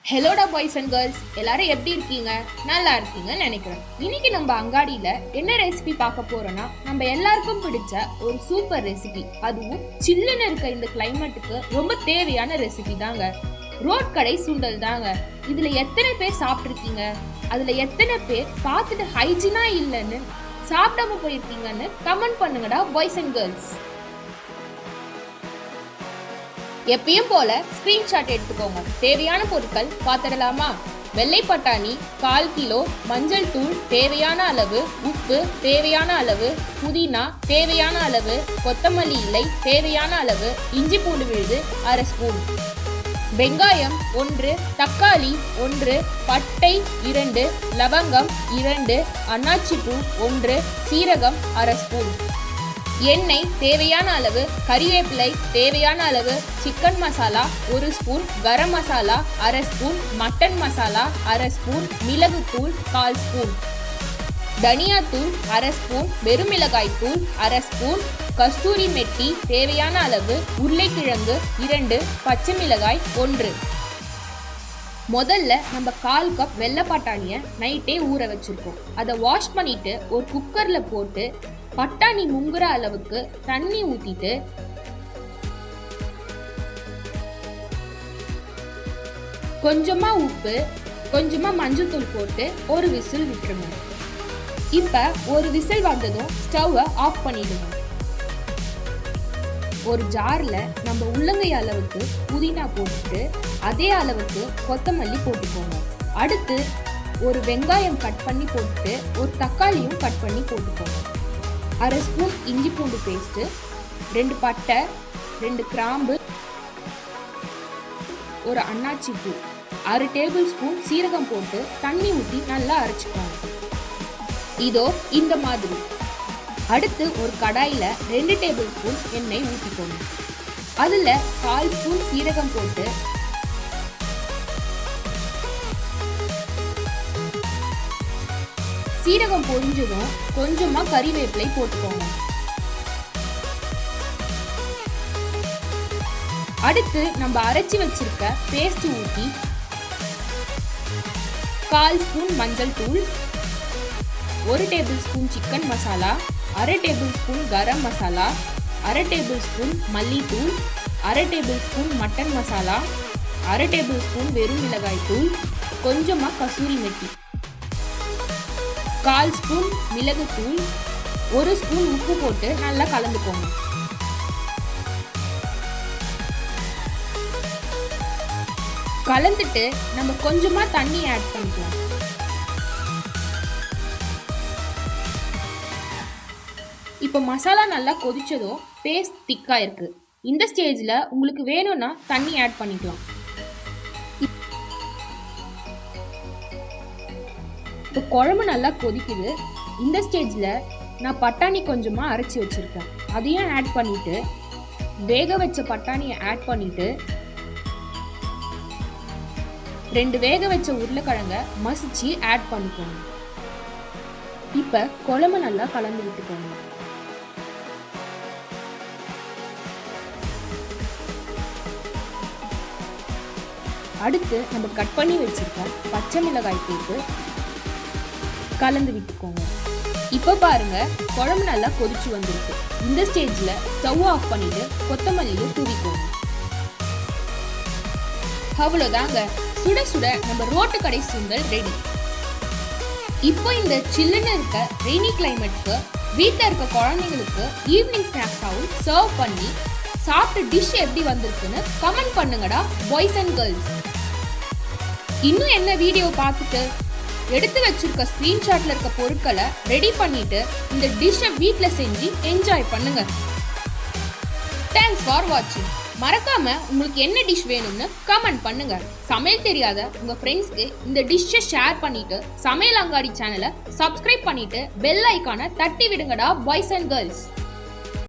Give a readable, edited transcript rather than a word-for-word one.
ஹலோடா boys and girls, எல்லாரும் எப்படி இருக்கீங்க? நல்லா இருக்கீங்கன்னு நினைக்கிறேன். இன்னைக்கு நம்ம அங்காடியில என்ன ரெசிபி பார்க்க போறோம்னா, நம்ம எல்லாருக்கும் பிடிச்ச ஒரு சூப்பர் ரெசிபி. அதுவும் சில்லுன்னு இருக்க இந்த கிளைமேட்டுக்கு ரொம்ப தேவையான ரெசிபி தாங்க. ரோட் கடை சுண்டல் தாங்க. இதுல எத்தனை பேர் சாப்பிட்ருக்கீங்க? அதுல எத்தனை பேர் பார்த்துட்டு ஹைஜீனா இல்லைன்னு சாப்பிடாம போயிருக்கீங்கன்னு கமெண்ட் பண்ணுங்கடா பாய்ஸ் அண்ட் கேர்ள்ஸ். எப்பயும் போல ஸ்கிரீன்ஷாட் எடுத்துக்கோங்க. தேவையான பொருட்கள் பார்த்துடலாமா? வெள்ளை பட்டாணி 1/4 கிலோ, மஞ்சள் தூள் தேவையான அளவு, உப்பு தேவையான அளவு, புதினா தேவையான அளவு, கொத்தமல்லி இலை தேவையான அளவு, இஞ்சி பூண்டு விழுது 1/2 ஸ்பூன், வெங்காயம் 1, தக்காளி 1, பட்டை 2, லவங்கம் 2, அன்னாச்சிப்பூ 1, சீரகம் 1/2 ஸ்பூன், எண்ணெய் தேவையான அளவு, கறிவேப்பிலை தேவையான அளவு, chicken masala 1 spoon, garam masala 1/2 spoon, mutton masala 1/2 spoon, மிளகுத்தூள் 1/4 ஸ்பூன், தனியாத்தூள் 1/2 ஸ்பூன், வெறுமிளகாய் தூள் 1/2 ஸ்பூன், கஸ்தூரி மெட்டி தேவையான அளவு, உருளைக்கிழங்கு 2, பச்சை மிளகாய் 1. முதல்ல நம்ம 1/4 கப் வெள்ளை பட்டாணியை நைட்டே ஊற வச்சிருக்கோம். அதை வாஷ் பண்ணிட்டு ஒரு குக்கர்ல போட்டு பட்டாணி முங்குற அளவுக்கு தண்ணி ஊத்திட்டு கொஞ்சமா உப்பு, கொஞ்சமா மஞ்சள் தூள் போட்டு ஒரு விசில் விட்டுருங்க. இப்ப ஒரு விசில் வந்ததும் ஸ்டவ்வை ஆஃப் பண்ணிடுங்க. ஒரு ஜார்ல நம்ம உள்ளங்கை அளவுக்கு புதினா போட்டுட்டு அதே அளவுக்கு கொத்தமல்லி போட்டுக்கோங்க. அடுத்து ஒரு வெங்காயம் கட் பண்ணி போட்டுட்டு ஒரு தக்காளியும் கட் பண்ணி போட்டுக்கோங்க. 1/2 ஸ்பூன் இஞ்சி பூண்டு பேஸ்ட்டு, 2 பட்டை, 2 கிராம்பு, ஒரு அன்னாச்சி பூ, 1/2 டேபிள் ஸ்பூன் சீரகம் போட்டு தண்ணி ஊற்றி நல்லா அரைச்சிக்கோங்க. இதோ இந்த மாதிரி. அடுத்து ஒரு கடாயில 2 டேபிள் ஸ்பூன் எண்ணெய் ஊற்றிக்கோங்க. அதுல 1/4 ஸ்பூன் சீரகம் போட்டு சீரகம் பொரிஞ்சதும் கொஞ்சமா கறிவேப்பிலை போட்டுக்கோங்க. அடுத்து நம்ம அரைச்சி வச்சிருக்க பேஸ்ட் ஊற்றி 1/4 ஸ்பூன் மஞ்சள் தூள், 1 tablespoon chicken masala, 1/2 tablespoon garam masala, 1/2 tablespoon மல்லித்தூள், 1/2 tablespoon mutton masala, 1/2 tablespoon வெறும் மிளகாய் தூள், கொஞ்சமா கசூரி மெட்டி, 1/4 ஸ்பூன் மிளகுத்தூள், 1 ஸ்பூன் உப்பு போட்டு நல்லா கலந்துக்கோங்க. கலந்துட்டு நம்ம கொஞ்சமா தண்ணி ஆட் பண்ணிக்கலாம். இப்போ மசாலா நல்லா கொதிச்சதும் பேஸ்ட் திக்கா இருக்கு. இந்த ஸ்டேஜ்ல உங்களுக்கு வேணும்னா தண்ணி ஆட் பண்ணிக்கலாம். இப்போ குழம்பு நல்லா கொதிக்குது. இந்த ஸ்டேஜில் நான் பட்டாணி கொஞ்சமாக அரைச்சி வச்சுருக்கேன். அதையும் ஆட் பண்ணிவிட்டு வேக வச்ச பட்டாணியை ஆட் பண்ணிவிட்டு 2 வேக வச்ச உருளைக்கிழங்க மசிச்சு ஆட் பண்ணிக்கோங்க. இப்போ குழம்பு நல்லா கலந்து விட்டுக்கோங்க. அடுத்து நம்ம கட் பண்ணி வச்சுருக்க பச்சை மிளகாய் போட்டு கலந்து விட்டுக்கோங்க. இப்போ பாருங்க, குழம்பு நல்லா கொதிச்சு வந்திருக்கு. இந்த ஸ்டேஜ்ல ஸ்டவ் ஆஃப் பண்ணிட்டு கொத்தமல்லியை தூவிக்கோங்க. அவ்வளோதாங்க, சுட சுட நம்ம ரோட்டு கடை சுண்டல் ரெடி. இப்போ இந்த சில்லுன்னு இருக்க ரெய்னி கிளைமேட்க்கு வீட்டில் இருக்க குழந்தைங்களுக்கு ஈவினிங் ஸ்நாக்ஸாகவும் சர்வ் பண்ணி சாப்பிட்ட டிஷ் எப்படி வந்திருக்குன்னு கமெண்ட் பண்ணுங்கடா பாய்ஸ் அண்ட் கேர்ள்ஸ். இன்னும் என்ன வீடியோ பார்த்துட்டு எடுத்து வச்சிருக்க ஸ்கிரீன்ஷாட்ல இருக்க பொருட்களை ரெடி பண்ணிட்டு இந்த டிஷ்ஷை வீட்டில் செஞ்சு என்ஜாய் பண்ணுங்க. தேங்க்ஸ் ஃபார் வாட்சிங். மறக்காம உங்களுக்கு என்ன டிஷ் வேணும்னு கமெண்ட் பண்ணுங்க. சமையல் தெரியாத உங்க ஃப்ரெண்ட்ஸ்க்கு இந்த டிஷ்ஷை ஷேர் பண்ணிட்டு சமையல் அங்காடி சேனலை சப்ஸ்கிரைப் பண்ணிட்டு பெல் ஐக்கானை தட்டி விடுங்கடா பாய்ஸ் அண்ட் கேர்ள்ஸ்.